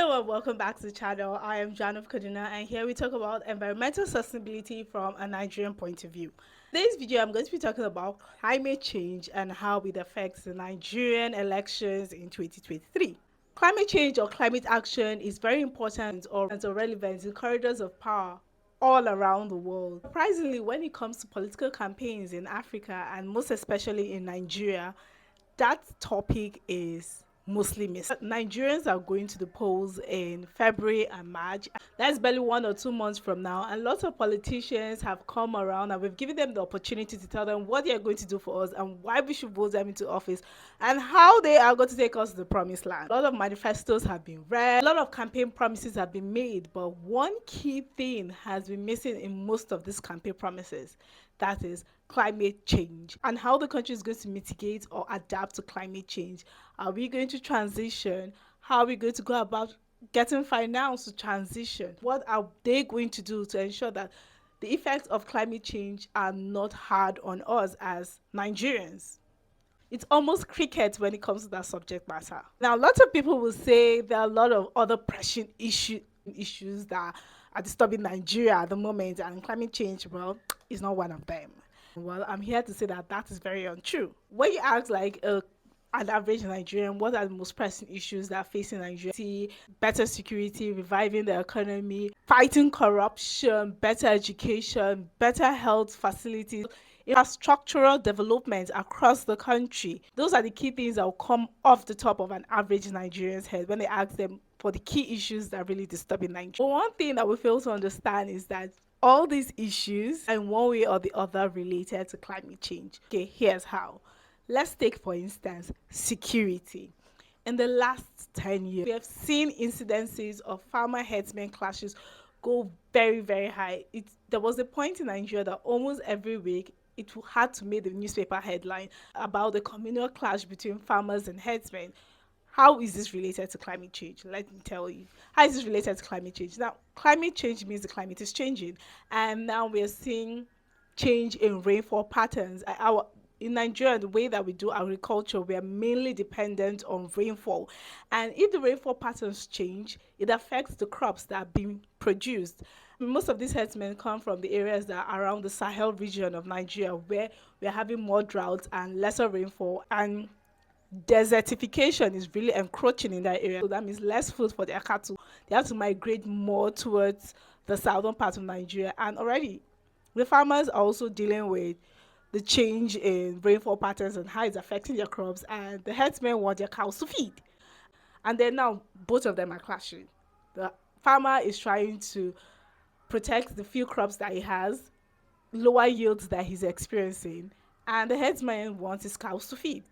Hello and welcome back to the channel. I am Jan of Kaduna and here we talk about environmental sustainability from a Nigerian point of view. In today's video, I'm going to be talking about climate change and how it affects the Nigerian elections in 2023. Climate change or climate action is very important or relevant in corridors of power all around the world. Surprisingly, when it comes to political campaigns in Africa and most especially in Nigeria, that topic is mostly missed. Nigerians are going to the polls in February and March. That's barely 1 or 2 months from now. And lots of politicians have come around and we've given them the opportunity to tell them what they are going to do for us and why we should vote them into office and how they are going to take us to the promised land. A lot of manifestos have been read, a lot of campaign promises have been made, but one key thing has been missing in most of these campaign promises. That is climate change and how the country is going to mitigate or adapt to climate change. Are we going to transition? How are we going to go about getting finance to transition? What are they going to do to ensure that the effects of climate change are not hard on us as Nigerians? It's almost cricket when it comes to that subject matter. Now, lots of people will say there are a lot of other pressing issues that are disturbing Nigeria at the moment, and climate change, well, is not one of them. Well, I'm here to say that that is very untrue. When you ask an average Nigerian, what are the most pressing issues that are facing Nigeria? See, better security, reviving the economy, fighting corruption, better education, better health facilities, infrastructural development across the country. Those are the key things that will come off the top of an average Nigerian's head when they ask them for the key issues that are really disturbing Nigeria. But one thing that we fail to understand is that all these issues are in one way or the other related to climate change. Okay, here's how. Let's take, for instance, security. In the last 10 years, we have seen incidences of farmer herdsmen clashes go very, very high. There was a point in Nigeria that almost every week it had to make the newspaper headline about the communal clash between farmers and herdsmen. How is this related to climate change? Let me tell you. How is this related to climate change? Now, climate change means the climate is changing, and now we're seeing change in rainfall patterns. In Nigeria, the way that we do agriculture, we are mainly dependent on rainfall. And if the rainfall patterns change, it affects the crops that are being produced. Most of these herdsmen come from the areas that are around the Sahel region of Nigeria, where we're having more droughts and lesser rainfall. And desertification is really encroaching in that area. So that means less food for their cattle. They have to migrate more towards the southern part of Nigeria. And already, the farmers are also dealing with the change in rainfall patterns and how it's affecting their crops, and the herdsmen want their cows to feed. And then now both of them are clashing. The farmer is trying to protect the few crops that he has, lower yields that he's experiencing, and the herdsman wants his cows to feed.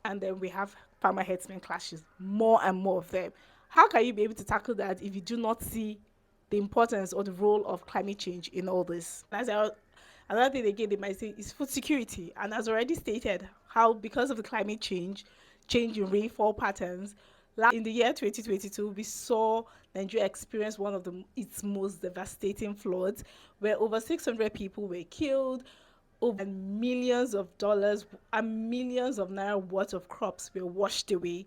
And then we have farmer herdsman clashes, more and more of them. How can you be able to tackle that if you do not see the importance or the role of climate change in all this? Another thing again they might say is food security. And as already stated, how because of the climate change in rainfall patterns, in the year 2022, we saw Nigeria experience one of its most devastating floods, where over 600 people were killed, over millions of dollars and millions of naira worth of crops were washed away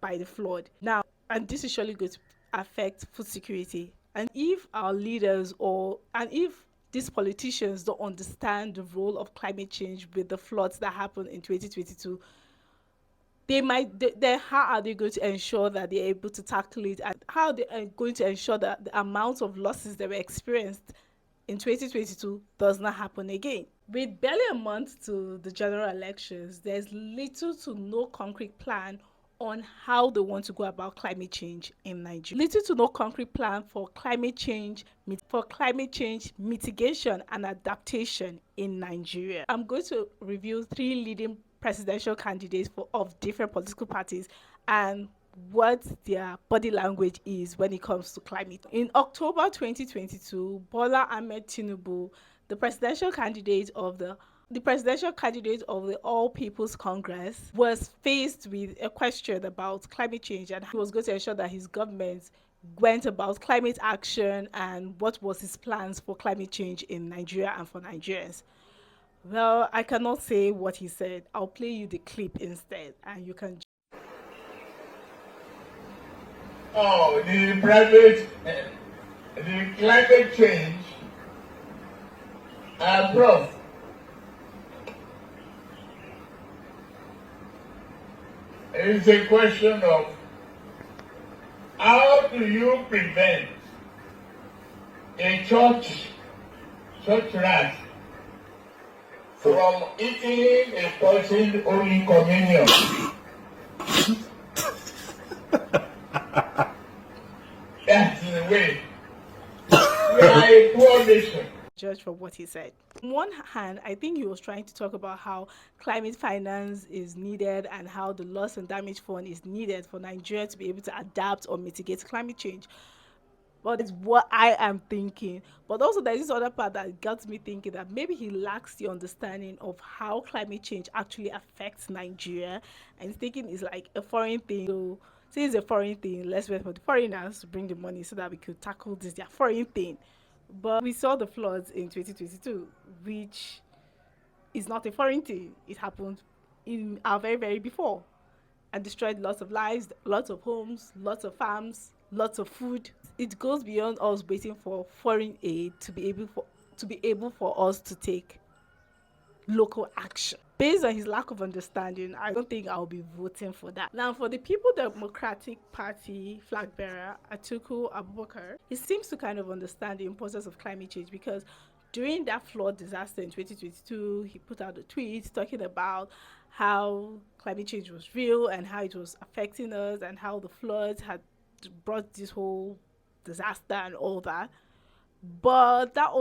by the flood. Now, and this is surely going to affect food security. And if our leaders and if these politicians don't understand the role of climate change with the floods that happened in 2022, then how are they going to ensure that they're able to tackle it, and how they are going to ensure that the amount of losses that were experienced in 2022 does not happen again? With barely a month to the general elections, there's little to no concrete plan on how they want to go about climate change in Nigeria. Little to no concrete plan for climate change mitigation and adaptation in Nigeria. I'm going to review 3 leading presidential candidates of different political parties and what their body language is when it comes to climate. In October 2022, Bola Ahmed Tinubu, the presidential candidate of the All People's Congress, was faced with a question about climate change and he was going to ensure that his government went about climate action and what was his plans for climate change in Nigeria and for Nigerians. Well, I cannot say what he said. I'll play you the clip instead and you can. Oh, the climate change, Prof. It's a question of how do you prevent a church rat from eating a person Holy Communion? That's the way. We are a poor nation. Judge from what he said. On one hand, I think he was trying to talk about how climate finance is needed and how the loss and damage fund is needed for Nigeria to be able to adapt or mitigate climate change. But it's what I am thinking. But also there's this other part that got me thinking that maybe he lacks the understanding of how climate change actually affects Nigeria. And he's thinking it's like a foreign thing. So since it's a foreign thing, let's wait for the foreigners to bring the money so that we could tackle this their foreign thing. But we saw the floods in 2022, which is not a foreign thing. It happened in our very, very before and destroyed lots of lives, lots of homes, lots of farms, lots of food. It goes beyond us waiting for foreign aid to be able for us to take local action. Based on his lack of understanding, I don't think I'll be voting for that. Now, for the People Democratic Party flag bearer, Atiku Abubakar, he seems to kind of understand the importance of climate change because during that flood disaster in 2022, he put out a tweet talking about how climate change was real and how it was affecting us and how the floods had brought this whole disaster and all that. But that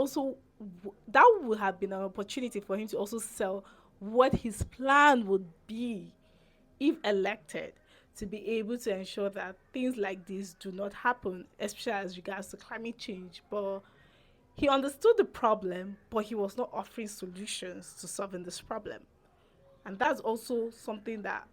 would have been an opportunity for him to also sell what his plan would be if elected to be able to ensure that things like this do not happen, especially as regards to climate change. But he understood the problem, but he was not offering solutions to solving this problem. And that's also something that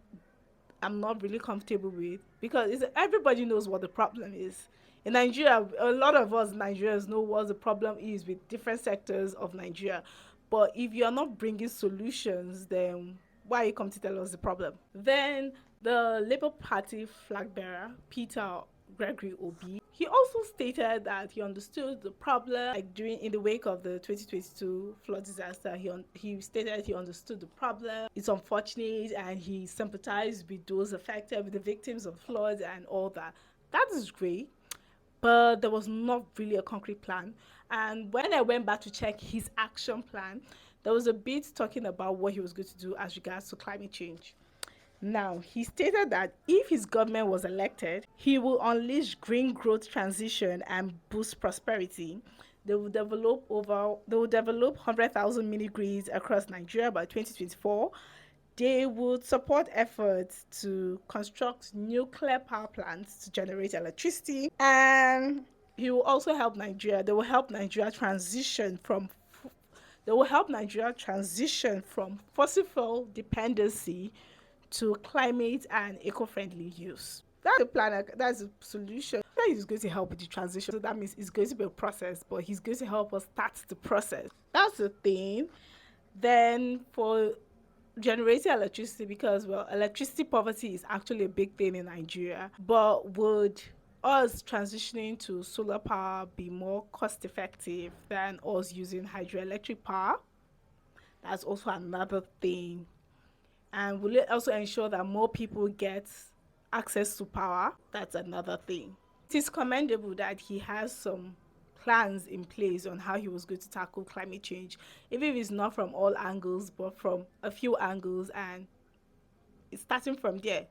I'm not really comfortable with because everybody knows what the problem is. In Nigeria, a lot of us Nigerians know what the problem is with different sectors of Nigeria. But if you're not bringing solutions, then why you come to tell us the problem? Then the Labour Party flag bearer, Peter Gregory Obi, he also stated that he understood the problem. Like in the wake of the 2022 flood disaster, he stated he understood the problem. It's unfortunate, and he sympathized with those affected, with the victims of floods and all that. That is great, but there was not really a concrete plan. And when I went back to check his action plan, there was a bit talking about what he was going to do as regards to climate change. Now, he stated that if his government was elected, he will unleash green growth transition and boost prosperity. They will develop 100,000 mini grids across Nigeria by 2024. They would support efforts to construct nuclear power plants to generate electricity, and he will also help Nigeria. They will help Nigeria transition from fossil fuel dependency to climate and eco-friendly use. That's the plan. That's the solution. That is going to help with the transition. So that means it's going to be a process, but he's going to help us start the process. That's the thing. Then for generating electricity, because electricity poverty is actually a big thing in Nigeria, but would us transitioning to solar power be more cost effective than us using hydroelectric power? That's also another thing. And will it also ensure that more people get access to power? That's another thing. It is commendable that he has some plans in place on how he was going to tackle climate change, even if it's not from all angles, but from a few angles, and it's starting from there.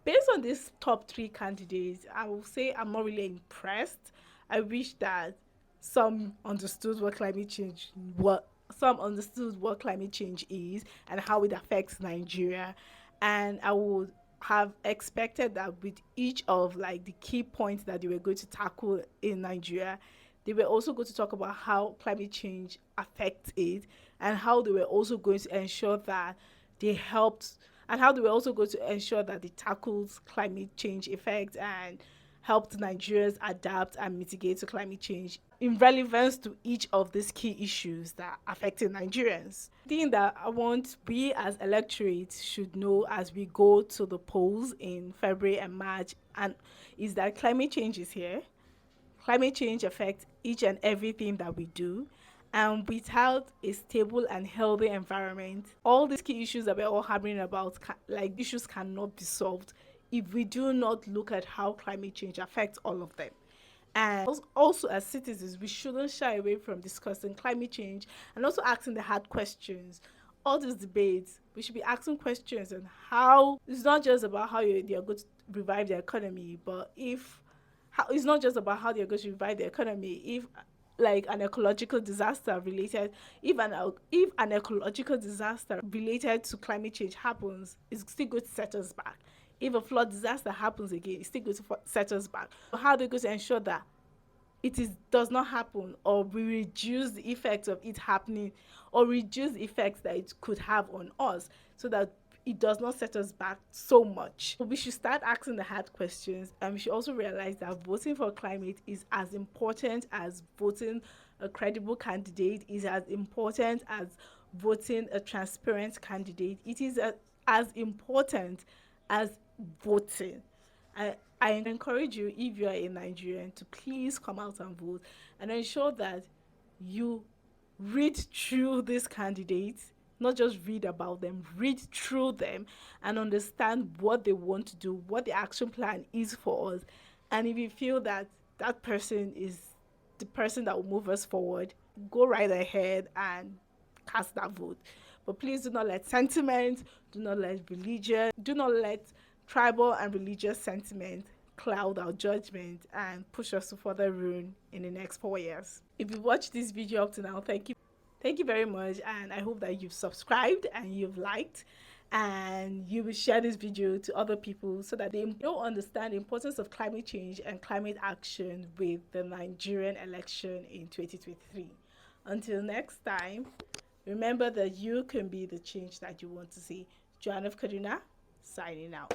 Based on these top three candidates, I will say I'm not really impressed. I wish that some understood what climate change is and how it affects Nigeria. And I would have expected that with each of like the key points that they were going to tackle in Nigeria, they were also going to talk about how climate change affects it and how they were also going to ensure that they helped and how they were also going to ensure that they tackled climate change effects and helped Nigerians adapt and mitigate to climate change. in relevance to each of these key issues that are affecting Nigerians. The thing that I want we as electorate should know as we go to the polls in February and March and is that climate change is here. Climate change affects each and everything that we do. And without a stable and healthy environment, all these key issues that we're all hammering about, like issues cannot be solved if we do not look at how climate change affects all of them. And also, as citizens, we shouldn't shy away from discussing climate change and also asking the hard questions. All these debates, we should be asking questions on how it's not just about how they're going to revive the economy, but if how it's not just about how they're going to revive the economy. If like an ecological disaster related, if an ecological disaster related to climate change happens, it's still going to set us back. If a flood disaster happens again, it's still going to set us back. How are they going to ensure that does not happen, or we reduce the effects of it happening, or reduce the effects that it could have on us, so that it does not set us back so much. We should start asking the hard questions, and we should also realize that voting for climate is as important as voting a credible candidate, is as important as voting a transparent candidate. It is as important as voting. I encourage you, if you are a Nigerian, to please come out and vote and ensure that you read through these candidates, not just read about them, read through them and understand what they want to do, what the action plan is for us. And if you feel that that person is the person that will move us forward, go right ahead and cast that vote. But please do not let sentiment, do not let religion, do not let tribal and religious sentiment cloud our judgment and push us to further ruin in the next 4 years. If you watched this video up to now, thank you. Thank you very much, and I hope that you've subscribed and you've liked and you will share this video to other people so that they will understand the importance of climate change and climate action with the Nigerian election in 2023. Until next time, remember that you can be the change that you want to see. Joanna of Kaduna, signing out.